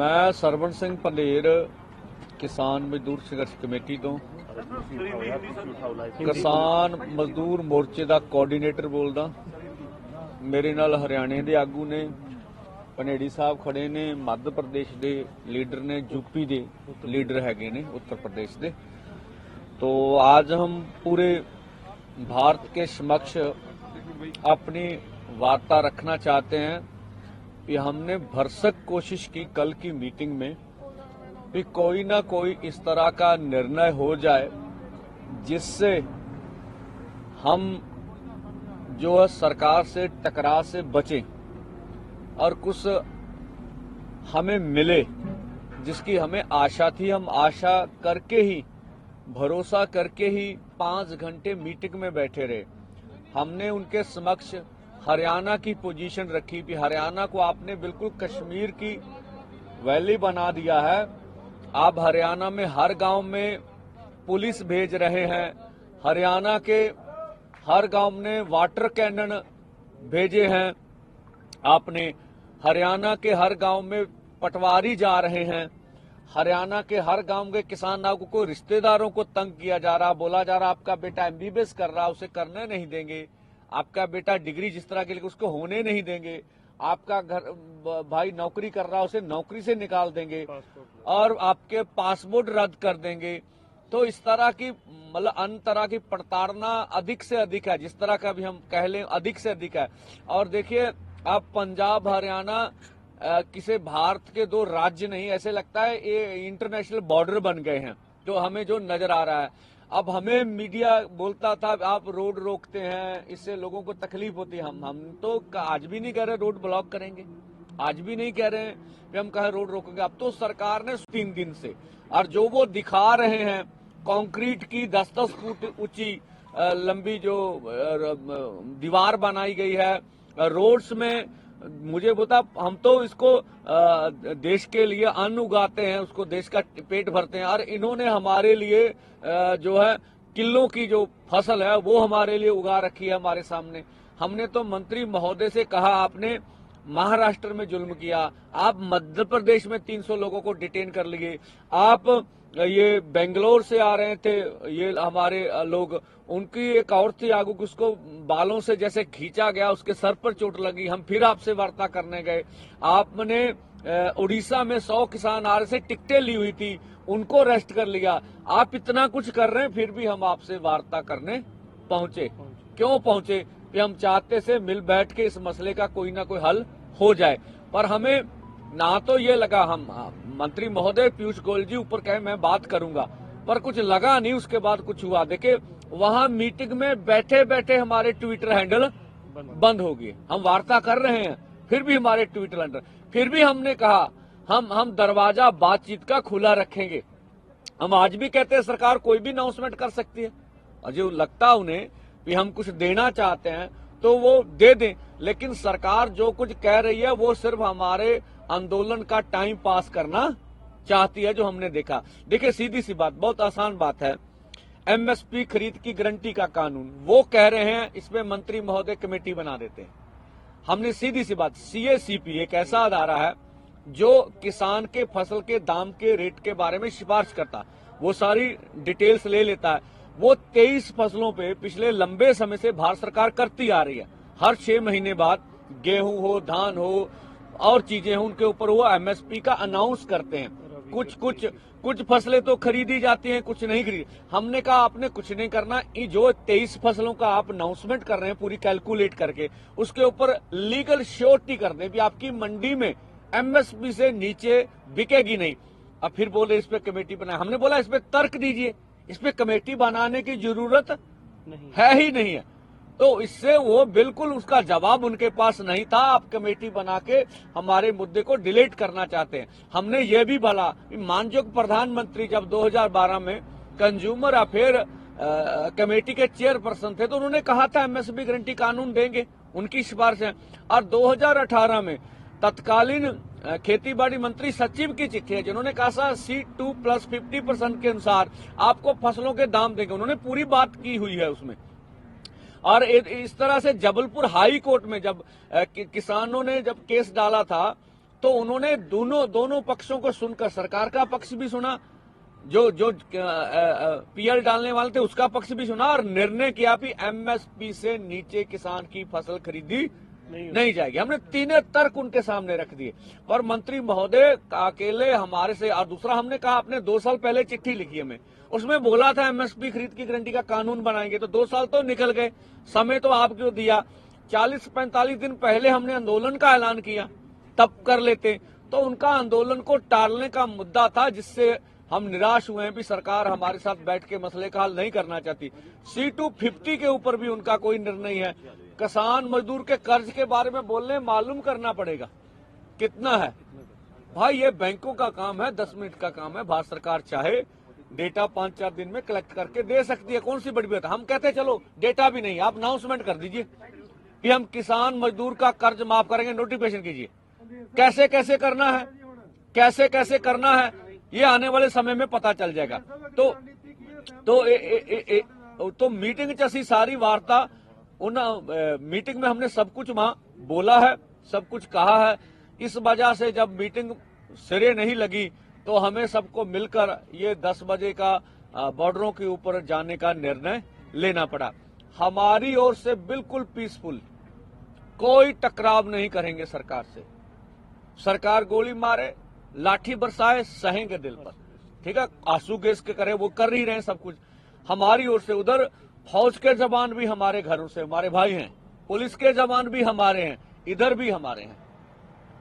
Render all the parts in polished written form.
मैं ਸਰਵਣ ਸਿੰਘ ਪੰਧੇਰ किसान मजदूर संघर्ष कमेटी तो किसान मजदूर मोर्चे का कोआर्डीनेटर बोलदा। मेरे नाल हरियाणे के आगू ने पनेड़ी साहब खड़े ने, मध्य प्रदेश के लीडर ने, यूपी के लीडर हैगे ने, उत्तर प्रदेश के। तो आज हम पूरे भारत के समक्ष अपनी वार्ता रखना चाहते हैं कि हमने भरसक कोशिश की कल की मीटिंग में कि कोई ना कोई इस तरह का निर्णय हो जाए जिससे हम जो है सरकार से टकराव से बचें और कुछ हमें मिले जिसकी हमें आशा थी। हम आशा करके ही, भरोसा करके ही 5 घंटे मीटिंग में बैठे रहे। हमने उनके समक्ष हरियाणा की पोजीशन रखी कि हरियाणा को आपने बिल्कुल कश्मीर की वैली बना दिया है। आप हरियाणा में हर गांव में पुलिस भेज रहे हैं, हरियाणा के हर गांव में वाटर कैनन भेजे हैं आपने, हरियाणा के हर गांव में पटवारी जा रहे हैं, हरियाणा के हर गांव के किसानों को रिश्तेदारों को तंग किया जा रहा, बोला जा रहा आपका बेटा एमबीबीएस कर रहा, उसे करने नहीं देंगे, आपका बेटा डिग्री जिस तरह के लिए उसको होने नहीं देंगे, आपका घर भाई नौकरी कर रहा उसे नौकरी से निकाल देंगे और आपके पासपोर्ट रद्द कर देंगे। तो इस तरह की मतलब अन्य तरह की प्रताड़ना अधिक से अधिक है, जिस तरह का भी हम कह लें अधिक से अधिक है। और देखिए अब पंजाब हरियाणा किसी भारत के 2 राज्य नहीं, ऐसे लगता है ये इंटरनेशनल बॉर्डर बन गए हैं, तो हमें जो नजर आ रहा है। अब हमें मीडिया बोलता था आप रोड रोकते हैं, इससे लोगों को तकलीफ होती है। हम तो आज भी नहीं कह रहे रोड ब्लॉक करेंगे, आज भी नहीं कह रहे हैं कि हम कहें रोड रोकेंगे। अब तो सरकार ने 3 दिन से, और जो वो दिखा रहे हैं कंक्रीट की 10-10 फुट ऊंची लंबी जो दीवार बनाई गई है रोड्स में, मुझे बता हम तो इसको देश के लिए अन्न उगाते हैं, उसको देश का पेट भरते हैं, और इन्होंने हमारे लिए जो है किलों की जो फसल है वो हमारे लिए उगा रखी है हमारे सामने। हमने तो मंत्री महोदय से कहा आपने महाराष्ट्र में जुल्म किया, आप मध्य प्रदेश में 300 लोगों को डिटेन कर लिए, आप ये बेंगलोर से आ रहे थे ये हमारे लोग, उनकी एक और थी आगू, उसको बालों से जैसे खींचा गया, उसके सर पर चोट लगी, हम फिर आपसे वार्ता करने गए। आपने उड़ीसा में 100 किसान आ रहे से टिकटें ली हुई थी, उनको अरेस्ट कर लिया। आप इतना कुछ कर रहे हैं फिर भी हम आपसे वार्ता करने पहुंचे। क्यों पहुंचे? कि हम चाहते से मिल बैठ के इस मसले का कोई ना कोई हल हो जाए। पर हमें ना तो ये लगा, हम मंत्री महोदय पीयूष गोयल जी ऊपर कहे मैं बात करूंगा, पर कुछ लगा नहीं, उसके बाद कुछ हुआ। देखिए वहां मीटिंग में बैठे बैठे हमारे ट्विटर हैंडल बंद हो गए। हम वार्ता कर रहे हैं फिर भी हमारे ट्विटर हैंडल, फिर भी हमने कहा हम दरवाजा बातचीत का खुला रखेंगे। हम आज भी कहते हैं सरकार कोई भी अनाउंसमेंट कर सकती है, और जो लगता उन्हें कि हम कुछ देना चाहते हैं तो वो दे दें, लेकिन सरकार जो कुछ कह रही है वो सिर्फ हमारे आंदोलन का टाइम पास करना चाहती है, जो हमने देखा। देखिए सीधी सी बात, बहुत आसान बात है, एमएसपी खरीद की गारंटी का कानून, वो कह रहे हैं इसमें मंत्री महोदय कमेटी बना देते हैं। हमने सीधी सी बात, सीएसीपी एक ऐसा अदारा है जो किसान के फसल के दाम के रेट के बारे में सिफारिश करता, वो सारी डिटेल्स ले लेता है। वो 23 फसलों पे पिछले लंबे समय से भारत सरकार करती आ रही है, हर 6 महीने बाद गेहूं हो, धान हो और चीजें हो, उनके ऊपर वो एमएसपी का अनाउंस करते हैं। कुछ फसलें तो खरीदी जाती हैं, कुछ नहीं खरीदी। हमने कहा आपने कुछ नहीं करना, जो 23 फसलों का आप अनाउंसमेंट कर रहे हैं पूरी कैलकुलेट करके, उसके ऊपर लीगल श्योरिटी कर दें कि आपकी मंडी में एमएसपी से नीचे बिकेगी नहीं। अब फिर बोले इस पे कमेटी बनाए, हमने बोला इस पे तर्क दीजिए, इस पे कमेटी बनाने की जरूरत है ही नहीं है। तो इससे वो बिल्कुल उसका जवाब उनके पास नहीं था। आप कमेटी बना के हमारे मुद्दे को डिलीट करना चाहते हैं। हमने ये भी बोला, माननीय प्रधानमंत्री जब 2012 में कंज्यूमर अफेयर कमेटी के चेयरपर्सन थे तो उन्होंने कहा था एमएसपी गारंटी कानून देंगे, उनकी सिफारिश है। और 2018 में तत्कालीन खेती बाड़ी मंत्री सचिव की चिट्ठी है जिन्होंने कहा था C2 प्लस 50% के अनुसार आपको फसलों के दाम देंगे, उन्होंने पूरी बात की हुई है उसमें। और इस तरह से जबलपुर हाई कोर्ट में जब किसानों ने जब केस डाला था तो उन्होंने दोनों पक्षों को सुनकर सरकार का पक्ष भी सुना, जो पीएल डालने वाले थे उसका पक्ष भी सुना, और निर्णय किया कि एमएसपी से नीचे किसान की फसल खरीदी नहीं जाएगी। हमने तीनों तर्क उनके सामने रख दिए, पर मंत्री महोदय अकेले हमारे से। और दूसरा हमने कहा, आपने 2 साल पहले चिट्ठी लिखी हमें, उसमें बोला था एमएसपी खरीद की गारंटी का कानून बनाएंगे, तो 2 साल तो निकल गए, समय तो आप क्यों दिया? 40-45 दिन पहले हमने आंदोलन का ऐलान किया, तब कर लेते। तो उनका आंदोलन को टालने का मुद्दा था, जिससे हम निराश हुए हैं कि सरकार हमारे साथ बैठ के मसले का हल नहीं करना चाहती। C250 के ऊपर भी उनका कोई निर्णय है। किसान मजदूर के कर्ज के बारे में बोलने, मालूम करना पड़ेगा कितना है भाई। ये बैंकों का काम है, 10 मिनट का काम है। भारत सरकार चाहे डेटा 5-4 दिन में कलेक्ट करके दे सकती है, कौन सी बड़ी बात है। हम कहते हैं चलो डेटा भी नहीं, आप अनाउंसमेंट कर दीजिए कि हम किसान मजदूर का कर्ज माफ करेंगे, नोटिफिकेशन कीजिए। कैसे कैसे करना है, कैसे कैसे करना है, ये आने वाले समय में पता चल जाएगा। तो मीटिंग च असी सारी वार्ता, उन मीटिंग में हमने सब कुछ वहां बोला है, सब कुछ कहा है। इस वजह से जब मीटिंग सिरे नहीं लगी तो हमें सबको मिलकर ये 10 बजे का बॉर्डरों के ऊपर जाने का निर्णय लेना पड़ा। हमारी ओर से बिल्कुल पीसफुल, कोई टकराव नहीं करेंगे सरकार से। सरकार गोली मारे, लाठी बरसाए, सहेंगे दिल पर, ठीक है। आंसू गैस के करे, वो कर ही रहे हैं सब कुछ हमारी ओर से। उधर फौज के जवान भी हमारे घरों से हमारे भाई हैं, पुलिस के जवान भी हमारे हैं, इधर भी हमारे हैं,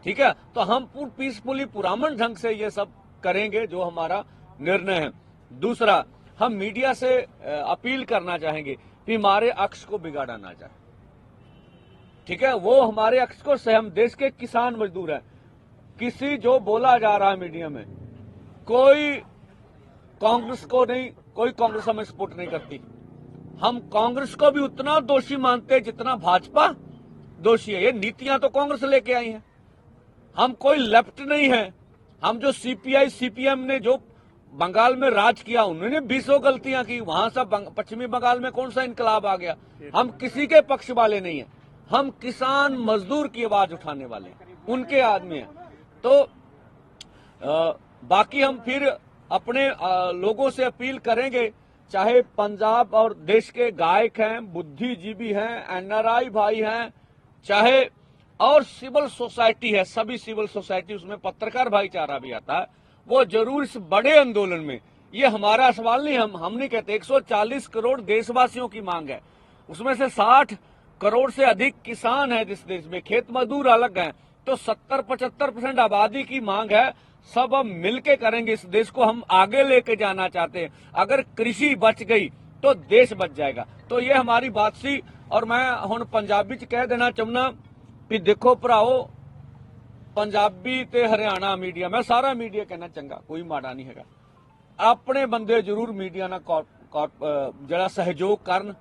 ठीक है। तो हम पीसफुली पुरामन ढंग से ये सब करेंगे जो हमारा निर्णय है। दूसरा, हम मीडिया से अपील करना चाहेंगे कि हमारे अक्ष को बिगाड़ा ना जाए, ठीक है। वो हमारे अक्ष को से, हम देश के किसान मजदूर हैं। किसी जो बोला जा रहा है मीडिया में, कोई कांग्रेस को नहीं, कोई कांग्रेस हमें सपोर्ट नहीं करती। हम कांग्रेस को भी उतना दोषी मानते हैं जितना भाजपा दोषी है। ये नीतियां तो कांग्रेस लेके आई है, हम कोई लेफ्ट नहीं है। हम जो सीपीआई सीपीएम ने जो बंगाल में राज किया, उन्होंने 20 गलतियां की, वहां सब पश्चिमी बंगाल में कौन सा इनकलाब आ गया। हम किसी के पक्ष वाले नहीं है, हम किसान मजदूर की आवाज उठाने वाले हैं, उनके आदमी हैं। तो बाकी हम फिर अपने लोगों से अपील करेंगे, चाहे पंजाब और देश के गायक हैं, बुद्धिजीवी हैं, एनआरआई भाई हैं, चाहे और सिविल सोसाइटी है, सभी सिविल सोसाइटी, उसमें पत्रकार भाईचारा भी आता है, वो जरूर इस बड़े आंदोलन में, ये हमारा सवाल नहीं, हम नहीं कहते, 140 करोड़ देशवासियों की मांग है, उसमें से 60 करोड़ से अधिक किसान है जिस देश में, खेत मजदूर अलग हैं, तो 70-75% आबादी की मांग है। सब हम मिलके करेंगे, इस देश को हम आगे लेके जाना चाहते हैं। अगर कृषि बच गई तो देश बच जाएगा। तो ये हमारी बात सी। और मैं हुण पंजाबी च कह देना चाहना भी देखो भराओ, पंजाबी ते हरियाणा मीडिया, मैं सारा मीडिया कहना चंगा, कोई माड़ा नहीं हैगा। अपने बंदे जरूर मीडिया नाल जिहड़ा सहयोग करन,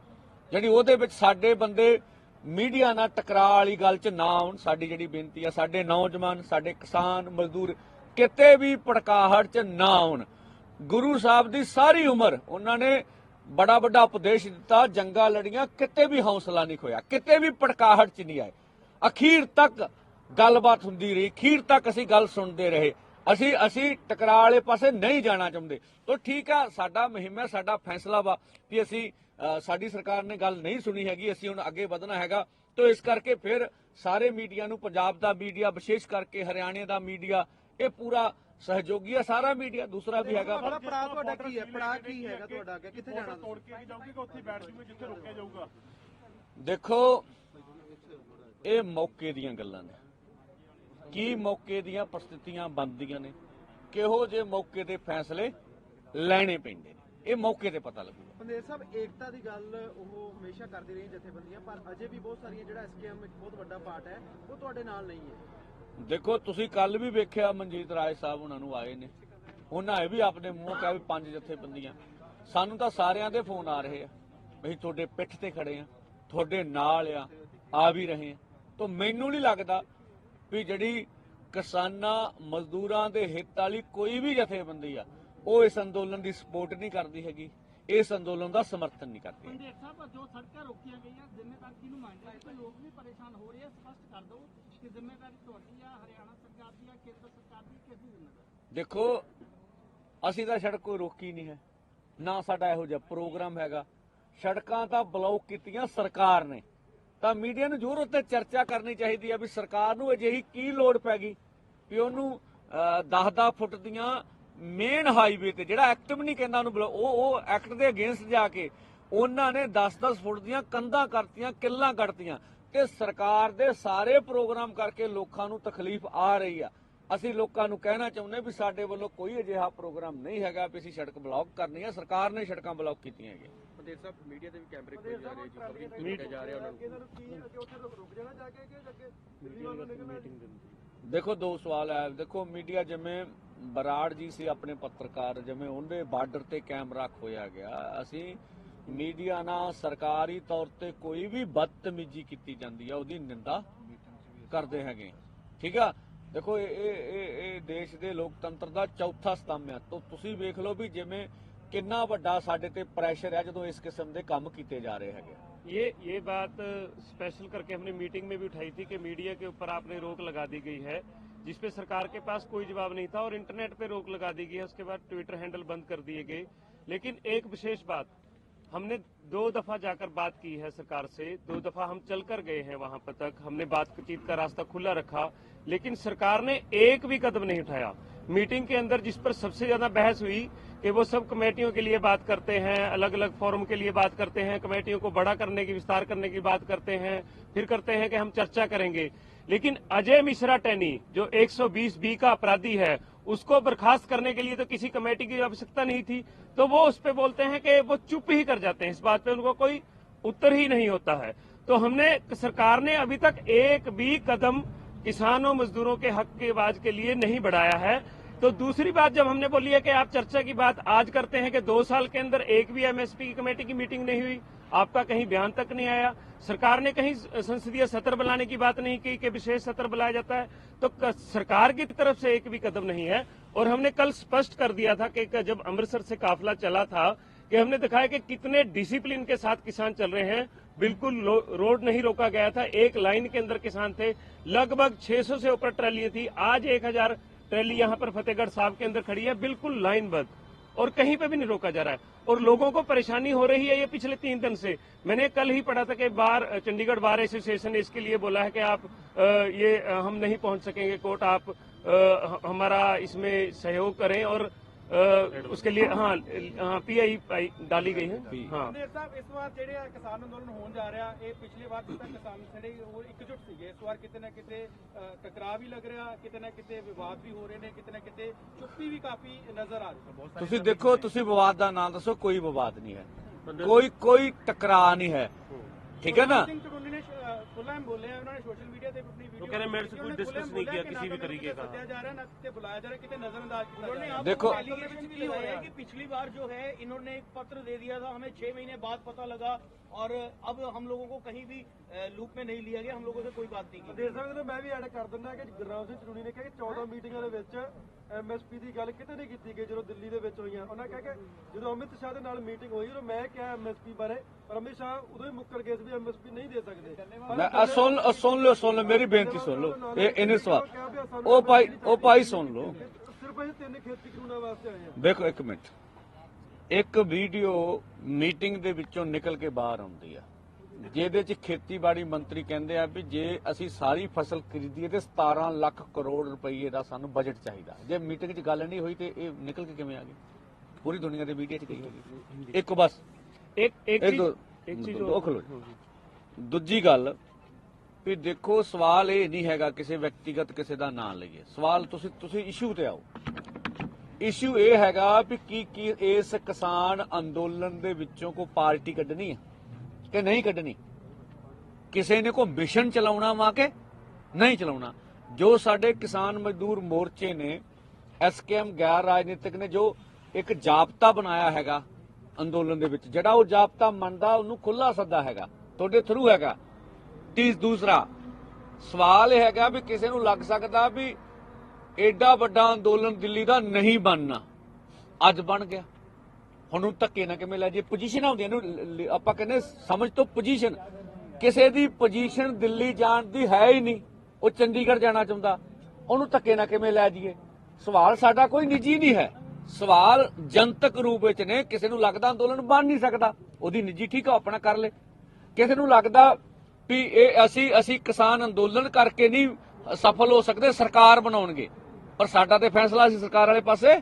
जिहड़ी ओहदे विच साडे बंदे मीडिया नाल टकराअ वाली गल च ना आउण। साडी जिहड़ी बेनती है, साडे नौजवान, साडे किसान मजदूर किते भी भड़काहट च ना आउण। गुरु साहब दी सारी उम्र उन्होंने बड़ा बड़ा उपदेश दिता, जंगा लड़ियां, किते भी हौसला नहीं खोया, किते भी भड़काहट च नहीं आए, अखीर तक गलबात हुंदी रही, अखीर तक असी गल सुनते रहे। असी टकराअ वाले पासे नहीं जाना चाहते। तो ठीक है, साडा मुहिम है, साडा फैसला वा कि असी साडी सरकार ने गल नहीं सुनी हैगी, असी हुण अगे वधना हैगा। तो इस करके फिर सारे मीडिया नूं, पंजाब दा मीडिया विशेष करके, हरियाणे दा मीडिया, ये पूरा सहयोगी है, सारा मीडिया, दूसरा भी हैगा। देखो, ये मौके दीयां गल्लां ने, की मौके दीयां परिस्थितियां बनदियां ने, किहो जे मौके दे फैसले ਲੈਣੇ ਪੈਂਦੇ ਨੇ, ਇਹ ਮੌਕੇ ਤੇ ਪਤਾ ਲੱਗੂਗਾ। ਪੰਦੇਰ ਸਾਹਿਬ, ਏਕਤਾ ਦੀ ਗੱਲ ਉਹ ਹਮੇਸ਼ਾ ਕਰਦੀ ਰਹੀ ਜਥੇਬੰਦੀਆਂ, ਪਰ ਅਜੇ ਵੀ ਬਹੁਤ ਸਾਰੀਆਂ ਜਿਹੜਾ ਐਸਕੇਐਮ ਇੱਕ ਬਹੁਤ ਵੱਡਾ ਪਾਰਟ ਹੈ, ਉਹ ਤੁਹਾਡੇ ਨਾਲ ਨਹੀਂ ਹੈ। ਦੇਖੋ, ਤੁਸੀਂ ਕੱਲ ਵੀ ਵੇਖਿਆ ਮਨਜੀਤ ਰਾਏ ਸਾਹਿਬ ਉਹਨਾਂ ਨੂੰ ਆਏ ਨੇ, ਉਹਨਾਂ ਇਹ ਵੀ ਆਪਣੇ ਮੂੰਹ ਕਿਹਾ ਵੀ 5 ਜਥੇਬੰਦੀਆਂ। ਸਾਨੂੰ ਤਾਂ ਸਾਰਿਆਂ ਦੇ ਫੋਨ ਆ ਰਹੇ ਆ, ਅਸੀਂ ਤੁਹਾਡੇ ਪਿੱਠ ਤੇ ਖੜੇ ਆ, ਤੁਹਾਡੇ ਨਾਲ ਆ ਵੀ ਰਹੇ ਆ। ਤਾਂ ਮੈਨੂੰ ਨਹੀਂ ਲੱਗਦਾ ਵੀ ਜਿਹੜੀ ਕਿਸਾਨਾਂ ਮਜ਼ਦੂਰਾਂ ਦੇ ਹਿੱਤ ਵਾਲੀ ਕੋਈ ਵੀ ਜਥੇਬੰਦੀ ਆ, ਉਹ ਇਸ ਅੰਦੋਲਨ ਦੀ ਸਪੋਰਟ ਨਹੀਂ ਕਰਦੀ ਹੈਗੀ, ਇਸ ਅੰਦੋਲਨ ਦਾ ਸਮਰਥਨ ਨਹੀਂ ਕਰਦੀ। पंडित साहब, जो सड़कें रोकियां गई जिम्मेदार किहनूं मानदे हो? लोग भी परेशान हो रहे हैं, स्पष्ट कर दो कि जिम्मेदारी तुहाडी आ, हरियाणा सरकार दी आ ਕੇਂਦਰ ਸਰਕਾਰ ਦੀ ਕਿਹਦੀ ਜ਼ਿੰਮੇਵਾਰੀ? ਦੇਖੋ ਅਸੀਂ ਤਾਂ ਸੜਕ ਕੋਈ ਰੋਕੀ ਨਹੀਂ ਹੈ, ਨਾ ਸਾਡਾ ਇਹੋ ਜਿਹਾ ਪ੍ਰੋਗਰਾਮ ਹੈਗਾ। ਸੜਕਾਂ ਤਾਂ ਬਲੌਕ ਕੀਤੀਆਂ ਸਰਕਾਰ ਨੇ, ਤਾਂ ਮੀਡੀਆ ਨੂੰ ਜ਼ਰੂਰ ਉੱਤੇ ਚਰਚਾ ਕਰਨੀ ਚਾਹੀਦੀ ਹੈ ਵੀ ਸਰਕਾਰ ਨੂੰ ਅਜਿਹੀ ਕੀ ਲੋੜ ਪੈ ਗਈ ਵੀ ਉਹਨੂੰ 10-10 ਫੁੱਟ ਦੀਆਂ ਮੇਨ ਹਾਈਵੇ ਤੇ, ਜਿਹੜਾ ਐਕਟ ਵੀ ਨਹੀਂ ਕਹਿੰਦਾ ਉਹਨੂੰ, ਉਹ ਐਕਟ ਦੇ ਅਗੇਂਸਟ ਜਾ ਕੇ ਉਹਨਾਂ ਨੇ 10-10 ਫੁੱਟ ਦੀਆਂ ਕੰਧਾਂ ਕਰਤੀਆਂ, ਕਿੱਲਾਂ ਕੱਟਤੀਆਂ, ਤੇ ਸਰਕਾਰ ਦੇ ਸਾਰੇ ਪ੍ਰੋਗਰਾਮ ਕਰਕੇ ਲੋਕਾਂ ਨੂੰ ਤਕਲੀਫ ਆ ਰਹੀ ਆ। ਅਸੀਂ ਲੋਕਾਂ ਨੂੰ ਕਹਿਣਾ ਚਾਹੁੰਦੇ ਵੀ ਸਾਡੇ ਵੱਲੋਂ ਕੋਈ ਅਜਿਹਾ ਪ੍ਰੋਗਰਾਮ ਨਹੀਂ ਹੈਗਾ ਵੀ ਅਸੀਂ ਸੜਕ ਬਲੌਕ ਕਰਨੀ ਹੈ। ਸਰਕਾਰ ਨੇ ਸੜਕਾਂ ਬਲੌਕ ਕੀਤੀਆਂ ਹੈਗੀਆਂ। ਪਟੇਲ ਸਾਹਿਬ ਮੀਡੀਆ ਤੇ ਵੀ ਕੈਮਰੇ ਖੋਲੇ ਜਾ ਰਹੇ ਜੀ, ਪਬਲਿਕ ਮੀਡੀਆ ਜਾ ਰਿਹਾ ਉਹਨਾਂ ਨੂੰ ਕੀ ਅੱਗੇ ਉੱਥੇ ਰੁਕ ਜਾਣਾ ਜਾ ਕੇ ਕਿ ਅੱਗੇ ਦਿੱਲੀ ਵੱਲੋਂ ਨਿਕਲਣਾ? ਦੇਖੋ ਦੋ ਸਵਾਲ ਹੈ। ਦੇਖੋ ਮੀਡੀਆ ਜਿਵੇਂ ਬਰਾੜ ਜੀ ਸੀ ਆਪਣੇ ਪੱਤਰਕਾਰ, ਜਿਵੇਂ ਉਹਦੇ ਬਾਰਡਰ ਤੇ ਕੈਮਰਾ ਖੋਇਆ ਗਿਆ। ਅਸੀਂ ਮੀਡੀਆ ਨਾਲ ਸਰਕਾਰੀ ਤੌਰ ਤੇ ਕੋਈ ਵੀ ਬਦਤਮੀਜ਼ੀ ਕੀਤੀ ਜਾਂਦੀ ਹੈ ਉਹਦੀ ਨਿੰਦਾ ਕਰਦੇ ਹੈਗੇ, ਠੀਕ ਆ। ਦੇਖੋ ਇਹ ਦੇਸ਼ ਦੇ ਲੋਕਤੰਤਰ ਦਾ ਚੌਥਾ ਸਤੰਭ ਹੈ। ਤਾਂ ਤੁਸੀਂ ਵੇਖ ਲਓ ਵੀ ਜਿਵੇਂ ਕਿੰਨਾ ਵੱਡਾ ਸਾਡੇ ਤੇ ਪ੍ਰੈਸ਼ਰ ਹੈ ਜਦੋਂ ਇਸ ਕਿਸਮ ਦੇ ਕੰਮ ਕੀਤੇ ਜਾ ਰਹੇ ਹੈਗੇ। ये बात स्पेशल करके हमने मीटिंग में भी उठाई थी कि मीडिया के ऊपर आपने रोक लगा दी गई है, जिसपे सरकार के पास कोई जवाब नहीं था, और इंटरनेट पे रोक लगा दी गई है। उसके बाद ट्विटर हैंडल बंद कर दिए गए। लेकिन एक विशेष बात, हमने 2 दफा जाकर बात की है सरकार से, 2 दफा हम चलकर गए हैं वहां पर तक, हमने बातचीत का रास्ता खुला रखा, लेकिन सरकार ने एक भी कदम नहीं उठाया। मीटिंग के अंदर जिस पर सबसे ज्यादा बहस हुई कि वो सब कमेटियों के लिए बात करते हैं, अलग अलग फोरम के लिए बात करते हैं, कमेटियों को बड़ा करने की, विस्तार करने की बात करते हैं, फिर करते हैं कि हम चर्चा करेंगे। लेकिन अजय मिश्रा टैनी जो 120B का अपराधी है, उसको बर्खास्त करने के लिए तो किसी कमेटी की आवश्यकता नहीं थी, तो वो उस पे बोलते हैं कि वो चुप ही कर जाते हैं, इस बात पे उनको कोई उत्तर ही नहीं होता है। तो हमने, सरकार ने अभी तक एक भी कदम किसानों मजदूरों के हक की आवाज के लिए नहीं बढ़ाया है। तो दूसरी बात जब हमने बोली है कि आप चर्चा की बात आज करते हैं कि 2 साल के अंदर एक भी एमएसपी की कमेटी की मीटिंग नहीं हुई, आपका कहीं बयान तक नहीं आया, सरकार ने कहीं संसदीय सत्र बुलाने की बात नहीं की कि विशेष सत्र बुलाया जाता है, तो सरकार की तरफ से एक भी कदम नहीं है। और हमने कल स्पष्ट कर दिया था कि जब अमृतसर से काफिला चला था कि हमने दिखाया कि कितने डिसिप्लिन के साथ किसान चल रहे हैं, बिल्कुल रोड नहीं रोका गया था, एक लाइन के अंदर किसान थे, लगभग 600 से ऊपर ट्रैलियां थी, आज 1000 ट्रैली यहाँ पर फतेहगढ़ साहब के अंदर खड़ी है, बिल्कुल लाइनबद्ध, और कहीं पे भी नहीं रोका जा रहा है। और लोगों को परेशानी हो रही है ये पिछले 3 दिन से। मैंने कल ही पढ़ा था कि चंडीगढ़ बार एसोसिएशन ने इसके लिए बोला है कि आप हम नहीं पहुंच सकेंगे कोर्ट, आप हमारा इसमें सहयोग करें, और उसके लिए हाँ PI डाली गई है। हाँ ਪਟੇਲ ਸਾਹਿਬ ਇਸ ਵਾਰ ਜਿਹੜੇ ਕਿਸਾਨ ਅੰਦੋਲਨ ਹੋਣ ਜਾ ਰਿਹਾ, ਇਹ ਪਿਛਲੀ ਵਾਰ ਜਿੱਦਾਂ ਕਿਸਾਨ ਜਿਹੜੇ ਉਹ ਇਕਜੁੱਟ ਸੀਗੇ, ਇਸ ਵਾਰ ਕਿਤੇ ਨਾ ਕਿਤੇ ਟਕਰਾਅ ਵੀ ਲੱਗ ਰਿਹਾ, ਕਿਤੇ ਨਾ ਕਿਤੇ ਵਿਵਾਦ ਵੀ ਹੋ ਰਹੇ ਨੇ, ਕਿਤੇ ਨਾ ਕਿਤੇ ਚੁੱਪੀ ਵੀ ਕਾਫੀ ਨਜ਼ਰ ਆ ਰਹੀ ਹੈ। ਤੁਸੀਂ ਦੇਖੋ, ਤੁਸੀਂ ਵਿਵਾਦ ਦਾ ਨਾਮ ਦੱਸੋ, ਕੋਈ ਵਿਵਾਦ ਨਹੀਂ ਹੈ, ਕੋਈ ਟਕਰਾਅ ਨਹੀਂ ਹੈ, ठीक है ना। ਸਿੰਘ ਚੜੂਨੀ ਨੇ ਖੁੱਲ੍ਹਾ ਬੋਲੇ हैं, उन्होंने सोशल मीडिया पे अपनी वीडियो, वो कह रहे मेरे से कोई डिस्कस नहीं किया किसी भी तरीके का, सत्या जा रहा है ना कितने बुलाया जा रहा है, कितने नजरअंदाज किया जा रहा है। देखो एलिगेशन भी हो रहा है कि पिछली बार जो है इन्होंने एक पत्र दे दिया था, हमें 6 महीने बाद पता लगा, और अब हम लोगों को कहीं भी लूप में नहीं लिया गया, हम लोगों से कोई बात नहीं की। ਦੇਖ ਸਕਦੇ ਮੈਂ ਵੀ ਐਡ ਕਰ ਦਿੰਦਾ ਕਿ ਗੁਰਨਾਮ ਸਿੰਘ ਚੜੂਨੀ ਨੇ ਕਿਹਾ ਕਿ 14 ਮੀਟਿੰਗਾਂ ਦੇ ਵਿੱਚ ਐਮਐਸਪੀ ਦੀ ਗੱਲ ਕਿਤੇ ਨਹੀਂ ਕੀਤੀ ਗਈ ਜਦੋਂ ਦਿੱਲੀ ਦੇ ਵਿੱਚ ਹੋਈਆਂ। ਉਹਨਾਂ ਕਿਹਾ ਕਿ ਜਦੋਂ ਅਮਿਤ ਸ਼ਾਹ ਦੇ ਨਾਲ ਮੀਟਿੰਗ ਹੋਈ ਉਦੋਂ ਮੈਂ ਕਿਹਾ ਐਮਐਸਪੀ ਬਾਰੇ, ਪਰ ਅਮਿਤ ਸ਼ਾਹ ਉਦੋਂ ਹੀ ਮੁੱਕਰ ਗਏ ਸੀ ਵੀ ਐਮਐਸਪੀ ਨਹੀਂ ਦੇ ਸਕਦੇ। ਸੁਣ ਲਓ ਮੇਰੀ ਬੇਨਤੀ ਸੁਣ ਲਓ, ਇਹਨੇ ਸਵਾਲ ਉਹ ਭਾਈ ਸੁਣ ਲਓ। ਸਿਰਫ ਇਹ 3 ਖੇਤੀ ਕਾਨੂੰਨਾਂ ਵਾਸਤੇ ਆਏ ਆ। ਦੇਖੋ ਇੱਕ ਮਿੰਟ, ਇੱਕ ਵੀਡੀਓ ਮੀਟਿੰਗ ਦੇ ਵਿੱਚੋਂ ਨਿਕਲ ਕੇ ਬਾਹਰ ਆਉਂਦੀ ਆ ਜਿਹਦੇ 'ਚ ਖੇਤੀਬਾੜੀ ਮੰਤਰੀ ਕਹਿੰਦੇ ਆ ਵੀ ਜੇ ਅਸੀਂ ਸਾਰੀ ਫਸਲ ਖਰੀਦੀਏ ਤੇ 17 ਲੱਖ ਕਰੋੜ ਰੁਪਏ ਦਾ ਸਾਨੂੰ ਬਜਟ ਚਾਹੀਦਾ। ਜੇ ਮੀਟਿੰਗ 'ਚ ਗੱਲ ਨਹੀਂ ਹੋਈ ਤੇ ਇਹ ਨਿਕਲ ਕੇ ਕਿਵੇਂ ਆ ਗਈ? ਪੂਰੀ ਦੁਨੀਆ ਦੇ ਮੀਡੀਆ 'ਚ ਗਈ ਹੋਗੀ। ਇੱਕ ਬਸ ਇੱਕ ਚੀਜ਼ ਉਹ ਖਲੋ। ਦੂਜੀ ਗੱਲ ਵੀ ਦੇਖੋ, ਸਵਾਲ ਇਹ ਨਹੀਂ ਹੈਗਾ ਕਿਸੇ ਵਿਅਕਤੀਗਤ ਕਿਸੇ ਦਾ ਨਾਂ ਲਈਏ, ਸਵਾਲ ਤੁਸੀਂ ਇਸ਼ੂ ਤੇ ਆਓ। ਇਸ਼ੂ ਇਹ ਹੈਗਾ ਵੀ ਕੀ ਇਸ ਕਿਸਾਨ ਅੰਦੋਲਨ ਦੇ ਵਿੱਚੋਂ ਕੋਈ ਪਾਰਟੀ ਕੱਢਣੀ ਹੈ ਕਿ ਨਹੀਂ ਕੱਢਣੀ? ਕਿਸੇ ਨੇ ਕੋਈ ਮਿਸ਼ਨ ਚਲਾਉਣਾ ਵਾ ਕਿ ਨਹੀਂ ਚਲਾਉਣਾ? ਜੋ ਸਾਡੇ ਕਿਸਾਨ ਮਜ਼ਦੂਰ ਮੋਰਚੇ ਨੇ, SKM ਗੈਰ ਰਾਜਨੀਤਿਕ ਨੇ ਜੋ ਇੱਕ ਜਾਬਤਾ ਬਣਾਇਆ ਹੈਗਾ ਅੰਦੋਲਨ ਦੇ ਵਿੱਚ, ਜਿਹੜਾ ਉਹ ਜਾਬਤਾ ਮੰਨਦਾ ਉਹਨੂੰ ਖੁੱਲਾ ਸੱਦਾ ਹੈਗਾ, ਤੁਹਾਡੇ ਥਰੂ ਹੈਗਾ। ਦੂਸਰਾ ਸਵਾਲ ਇਹ ਹੈਗਾ ਵੀ ਕਿਸੇ ਨੂੰ ਲੱਗ ਸਕਦਾ ਵੀ ਐਡਾ ਵੱਡਾ ਅੰਦੋਲਨ ਦਿੱਲੀ ਦਾ ਨਹੀਂ ਬਣਨਾ, ਅੱਜ ਬਣ ਗਿਆ। ਹੁਣ ਉਹ ਧੱਕੇ ਨਾ ਕਿਵੇਂ ਲੈ ਜੇ ਪੋਜੀਸ਼ਨ ਹੁੰਦੀਆਂ ਨੇ, ਆਪਾਂ ਕਹਿੰਦੇ ਸਮਝ ਤੋਂ ਪੋਜੀਸ਼ਨ, ਕਿਸੇ ਦੀ ਪੋਜੀਸ਼ਨ ਦਿੱਲੀ ਜਾਣ ਦੀ ਹੈ ਹੀ ਨਹੀਂ, ਉਹ ਚੰਡੀਗੜ੍ਹ ਜਾਣਾ ਚਾਹੁੰਦਾ। ਉਹਨੂੰ ਧੱਕੇ ਨਾਲ ਕਿਵੇਂ ਲੈ ਜਾਈਏ। ਸਵਾਲ ਸਾਡਾ ਕੋਈ ਨਿੱਜੀ ਨਹੀਂ ਹੈ, ਸਵਾਲ ਜਨਤਕ ਰੂਪ ਵਿੱਚ ਨੇ। ਕਿਸੇ ਨੂੰ ਲੱਗਦਾ ਅੰਦੋਲਨ ਬਣ ਨਹੀਂ ਸਕਦਾ, ਉਹਦੀ ਨਿੱਜੀ ਠੀਕ ਆ, ਆਪਣਾ ਕਰ ਲੇ। ਕਿਸੇ ਨੂੰ ਲੱਗਦਾ ਵੀ ਇਹ ਅਸੀਂ ਕਿਸਾਨ ਅੰਦੋਲਨ ਕਰਕੇ ਨਹੀਂ ਸਫਲ ਹੋ ਸਕਦੇ, ਸਰਕਾਰ ਬਣਾਉਣਗੇ, ਪਰ ਸਾਡਾ ਤੇ ਫੈਸਲਾ ਅਸੀਂ ਸਰਕਾਰ ਵਾਲੇ ਪਾਸੇ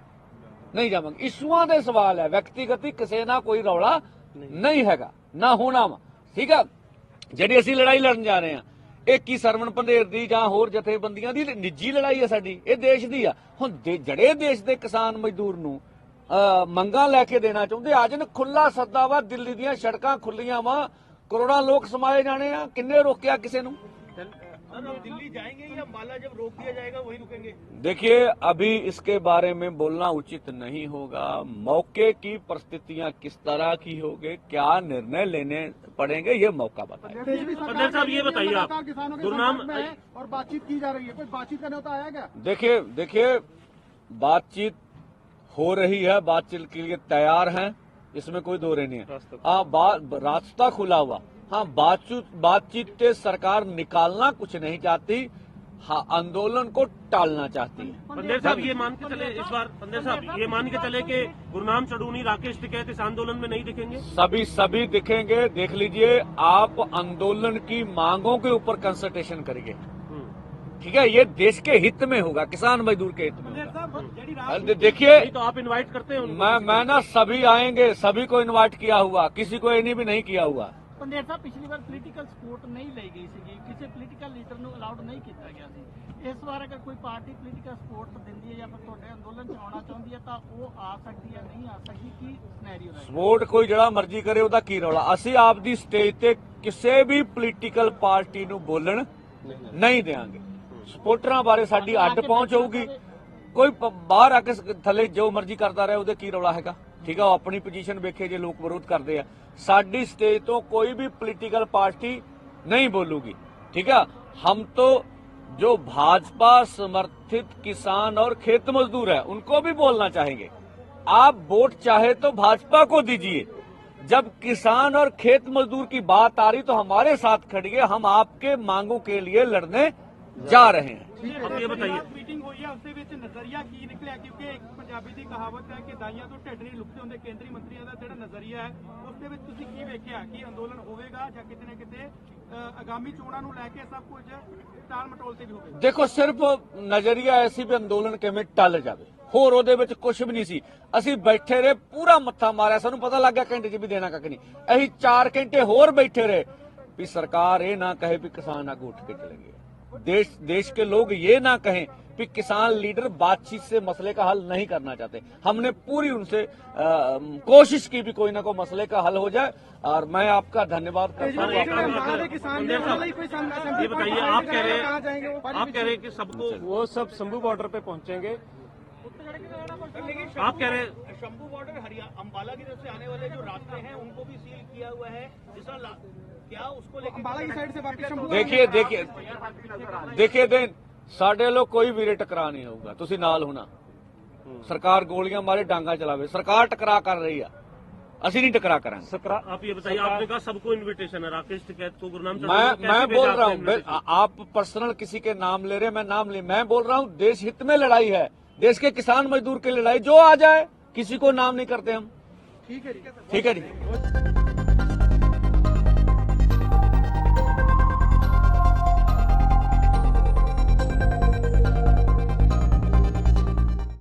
ਨਹੀਂ ਜਾਵਾਂਗੇ। ਇਸ਼ੂਆਂ ਦੇ ਸਵਾਲ ਹੈ, ਵਿਅਕਤੀਗਤ ਕਿਸੇ ਨਾਲ ਕੋਈ ਰੌਲਾ ਨਹੀਂ ਹੈਗਾ, ਨਾ ਹੋਣਾ ਵਾ। ਠੀਕ ਆ, ਜਿਹੜੀ ਅਸੀਂ ਲੜਾਈ ਲੜਨ ਜਾ ਰਹੇ ਹਾਂ, ਇਹ ਕੀ ਸਰਵਣ ਪੰਧੇਰ ਦੀ ਜਾਂ ਹੋਰ ਜਥੇਬੰਦੀਆਂ ਦੀ ਨਿੱਜੀ ਲੜਾਈ ਹੈ ਸਾਡੀ, ਇਹ ਦੇਸ਼ ਦੀ ਆ। ਹੁਣ ਜਿਹੜੇ ਦੇਸ਼ ਦੇ ਕਿਸਾਨ ਮਜ਼ਦੂਰ ਨੂੰ ਮੰਗਾਂ ਲੈ ਕੇ ਦੇਣਾ ਚਾਹੁੰਦੇ, ਅੱਜ ਨੇ ਖੁੱਲਾ ਸੱਦਾ ਵਾ, ਦਿੱਲੀ ਦੀਆਂ ਸੜਕਾਂ ਖੁੱਲੀਆਂ ਵਾ, ਕਰੋੜਾਂ ਲੋਕ ਸਮਾਏ ਜਾਣੇ ਆ, ਕਿੰਨੇ ਰੋਕਿਆ ਕਿਸੇ ਨੂੰ? दिल्ली जाएंगे या अम्बाला जब रोक दिया जाएगा वहीं रुकेंगे? देखिए, अभी इसके बारे में बोलना उचित नहीं होगा। मौके की परिस्थितियां किस तरह की होगी, क्या निर्णय लेने पड़ेंगे, ये मौका बताएगा। पंडित साहब ये बताइए, आप किसानों के गुरनाम संपर्क में है और बातचीत की जा रही है, कोई बातचीत करने होता आया क्या? देखिए बातचीत हो रही है, बातचीत के लिए तैयार हैं, इसमें कोई दो नहीं है। हाँ, रास्ता खुला हुआ। हाँ, बातचीत से सरकार निकालना कुछ नहीं चाहती, हाँ, आंदोलन को टालना चाहती है। पंडित साहब ये मान के चले, इस बार पंडित साहब ये मान के चले कि गुरनाम चढ़ूनी, राकेश टिकैत इस आंदोलन में नहीं दिखेंगे? सभी दिखेंगे। देख लीजिए, आप आंदोलन की मांगों के ऊपर कंसल्टेशन करिए, ठीक है? ये देश के हित में होगा, किसान मजदूर के हित में होगा। देखिए, तो आप इनवाइट करते हैं उनको? मैं ना सभी आएंगे, सभी को इनवाइट किया हुआ, किसी को इन्हीं भी नहीं किया हुआ। पंडेर साहब, पिछली बार पॉलिटिकल सपोर्ट नहीं ली गई सी, किसी पॉलिटिकल लीडर ਨੂੰ ਅਲਾਉਡ ਨਹੀਂ ਕੀਤਾ ਗਿਆ ਸੀ। ਇਸ ਵਾਰ ਅਗਰ ਕੋਈ ਪਾਰਟੀ ਪੋਲੀਟੀਕਲ ਸਪੋਰਟ ਦਿੰਦੀ ਹੈ ਜਾਂ ਫਿਰ ਤੁਹਾਡੇ ਅੰਦੋਲਨ ਚ ਆਉਣਾ ਚਾਹੁੰਦੀ ਹੈ ਤਾਂ ਉਹ ਆ ਸਕਦੀ ਹੈ, ਨਹੀਂ ਆ ਸਕਦੀ, ਕੀ ਸਿਨੈਰੀਓ ਹੈ? ਸਪੋਰਟ ਕੋਈ ਜਿਹੜਾ ਮਰਜ਼ੀ ਕਰੇ, ਉਹਦਾ ਕੀ ਰੌਲਾ। ਅਸੀਂ ਆਪ ਦੀ ਸਟੇਜ ਤੇ ਕਿਸੇ ਵੀ ਪੋਲੀਟੀਕਲ ਪਾਰਟੀ ਨੂੰ ਬੋਲਣ ਨਹੀਂ ਦੇਵਾਂਗੇ। ਸਪੋਰਟਰਾਂ ਬਾਰੇ ਸਾਡੀ ਅੱਡ ਪਹੁੰਚ ਹੋਊਗੀ। ਕੋਈ ਬਾਹਰ ਆ ਕੇ ਥੱਲੇ ਜੋ ਮਰਜ਼ੀ ਕਰਦਾ ਰਹੇ, ਉਹਦੇ ਕੀ ਰੌਲਾ ਹੈਗਾ, ਠੀਕ ਆ? ਉਹ ਆਪਣੀ ਪੋਜੀਸ਼ਨ ਵੇਖੇ, ਜੇ ਲੋਕ ਵਿਰੋਧ ਕਰਦੇ ਆ। ਸਾਡੀ स्टेज तो कोई भी पॉलिटिकल पार्टी नहीं बोलूगी, ठीक है? हम तो जो भाजपा समर्थित किसान और खेत मजदूर है, उनको भी बोलना चाहेंगे। आप वोट चाहे तो भाजपा को दीजिए, जब किसान और खेत मजदूर की बात आ रही तो हमारे साथ खड़िए, हम आपके मांगों के लिए लड़ने जा रहे हैं। अब ये बताइए, ਮੀਟਿੰਗ ਹੋਈ ਹੈ, ਉਸਦੇ ਵਿੱਚ ਨਜ਼ਰੀਆ ਕੀ ਨਿਕਲਿਆ? ਕਿਉਂਕਿ ਇੱਕ ਪੰਜਾਬੀ ਦੀ ਕਹਾਵਤ ਹੈ ਕਿ ਦਾਈਆਂ ਤੋਂ ਢਿੱਡ ਨਹੀਂ ਲੁਕਦੇ ਹੁੰਦੇ। ਕੇਂਦਰੀ ਮੰਤਰੀਆਂ ਦਾ ਜਿਹੜਾ ਨਜ਼ਰੀਆ ਹੈ, ਉਸਦੇ ਵਿੱਚ ਤੁਸੀਂ ਕੀ ਵੇਖਿਆ ਕਿ ਅੰਦੋਲਨ ਹੋਵੇਗਾ ਜਾਂ ਕਿਤੇ ਨਾ ਕਿਤੇ ਆਗਾਮੀ ਚੋਣਾਂ ਨੂੰ ਲੈ ਕੇ ਸਭ ਕੁਝ ਟਾਲ ਮਟੋਲ ਤੇ ਵੀ ਹੋਵੇਗਾ? ਦੇਖੋ, ਸਿਰਫ ਨਜ਼ਰੀਆ ਐਸੀ ਵੀ ਅੰਦੋਲਨ ਕਿਵੇਂ ਟਲ ਜਾਵੇ, ਹੋਰ ਉਹਦੇ ਵਿੱਚ ਕੁਝ ਵੀ ਨਹੀਂ ਸੀ। ਅਸੀਂ ਬੈਠੇ ਰਹੇ, ਪੂਰਾ ਮੱਥਾ ਮਾਰਿਆ, ਸਾਨੂੰ ਪਤਾ ਲੱਗ ਗਿਆ ਘੰਟੇ 'ਚ ਵੀ ਦੇਣਾ ਕੱਖ ਨਹੀਂ। ਅਸੀਂ 4 ਘੰਟੇ ਹੋਰ ਬੈਠੇ ਰਹੇ ਵੀ ਸਰਕਾਰ ਇਹ ਨਾ ਕਹੇ ਵੀ किसान आगे उठ के चलेंगे, देश के लोग ये ना कहें कि किसान लीडर बातचीत से मसले का हल नहीं करना चाहते। हमने पूरी उनसे कोशिश की भी कोई ना कोई मसले का हल हो जाए, और मैं आपका धन्यवाद करता हूँ। ये बताइए, आप कह रहे हैं कि सबको, वो सब शंभू बॉर्डर पे पहुंचेंगे। आप कह रहे हैं शंभू बॉर्डर हरियाणा अम्बाला की तरफ से आने वाले जो रास्ते हैं उनको भी सील किया हुआ है, जिस तरह क्या उसको लेकर अम्बाला की साइड से देखिए ਸਾਡੇ ਲੋਕ ਕੋਈ ਵੀਰੇ ਟਕਰਾ ਨਹੀਂ ਹੋਊਗਾ, ਤੁਸੀਂ ਨਾਲ ਹੋਣਾ। ਸਰਕਾਰ ਗੋਲੀਆਂ ਮਾਰੇ, ਡਾਂਗਾ ਚਲਾਵੇ, ਸਰਕਾਰ ਟਕਰਾ ਕਰ ਰਹੀ ਆ, ਅਸੀਂ नहीं टकरा करेंगे। आप ये बताइए, आपने कहा सबको इनविटेशन है, राकेश टिकैत को, गुरनाम मैं बोल रहा हूँ, आप पर्सनल किसी के नाम ले रहे हैं, मैं नाम ले, मैं बोल रहा हूँ देश हित में लड़ाई है, देश के किसान मजदूर की लड़ाई, जो आ जाए, किसी को नाम नहीं करते हम। ठीक है जी।